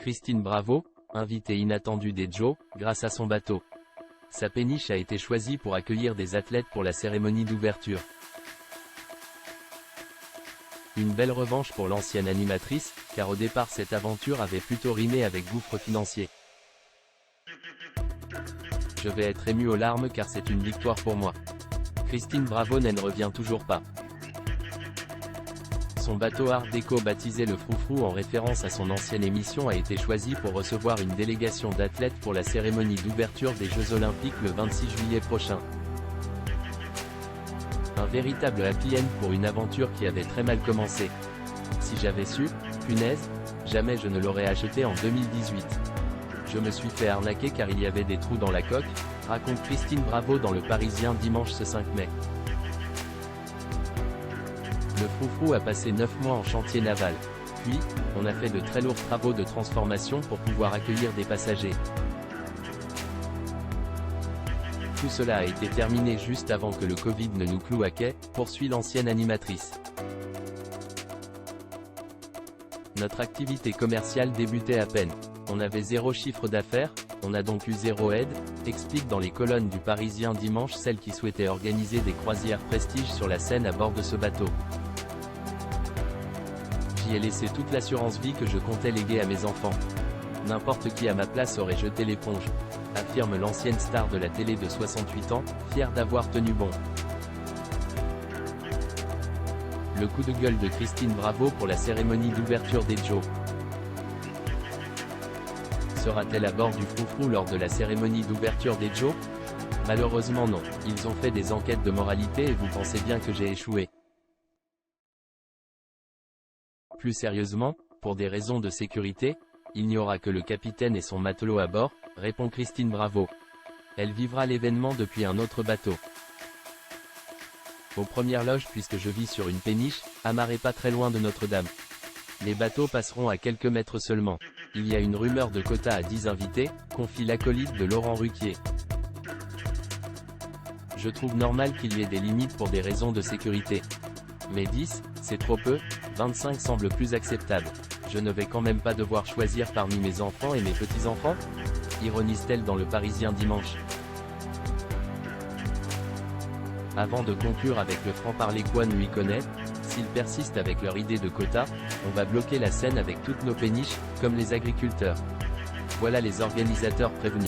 Christine Bravo, invitée inattendue des Joe, grâce à son bateau. Sa péniche a été choisie pour accueillir des athlètes pour la cérémonie d'ouverture. Une belle revanche pour l'ancienne animatrice, car au départ cette aventure avait plutôt rimé avec gouffre financier. Je vais être ému aux larmes car c'est une victoire pour moi. Christine Bravo n'en revient toujours pas. Son bateau Art Déco baptisé le Froufrou en référence à son ancienne émission a été choisi pour recevoir une délégation d'athlètes pour la cérémonie d'ouverture des Jeux Olympiques le 26 juillet prochain. Un véritable happy end pour une aventure qui avait très mal commencé. Si j'avais su, punaise, jamais je ne l'aurais acheté en 2018. Je me suis fait arnaquer car il y avait des trous dans la coque, raconte Christine Bravo dans Le Parisien dimanche ce 5 mai. Le Froufrou a passé 9 mois en chantier naval. Puis, on a fait de très lourds travaux de transformation pour pouvoir accueillir des passagers. Tout cela a été terminé juste avant que le Covid ne nous cloue à quai, poursuit l'ancienne animatrice. Notre activité commerciale débutait à peine. On avait 0 chiffre d'affaires, on a donc eu 0 aide, explique dans les colonnes du Parisien dimanche celle qui souhaitait organiser des croisières prestige sur la Seine à bord de ce bateau. J'y ai laissé toute l'assurance vie que je comptais léguer à mes enfants. N'importe qui à ma place aurait jeté l'éponge, affirme l'ancienne star de la télé de 68 ans, fière d'avoir tenu bon. Le coup de gueule de Christine Bravo pour la cérémonie d'ouverture des Joe. Sera-t-elle à bord du Froufrou lors de la cérémonie d'ouverture des Joe? Malheureusement non, ils ont fait des enquêtes de moralité et vous pensez bien que j'ai échoué. Plus sérieusement, pour des raisons de sécurité, il n'y aura que le capitaine et son matelot à bord, répond Christine Bravo. Elle vivra l'événement depuis un autre bateau. Aux premières loges puisque je vis sur une péniche, amarrée pas très loin de Notre-Dame. Les bateaux passeront à quelques mètres seulement. Il y a une rumeur de quota à 10 invités, confie l'acolyte de Laurent Ruquier. Je trouve normal qu'il y ait des limites pour des raisons de sécurité. Mais 10, c'est trop peu, 25 semble plus acceptable. Je ne vais quand même pas devoir choisir parmi mes enfants et mes petits-enfants? Ironise-t-elle dans Le Parisien dimanche. Avant de conclure avec le franc-parler Quan lui connaît, s'ils persistent avec leur idée de quota, on va bloquer la Seine avec toutes nos péniches, comme les agriculteurs. Voilà les organisateurs prévenus.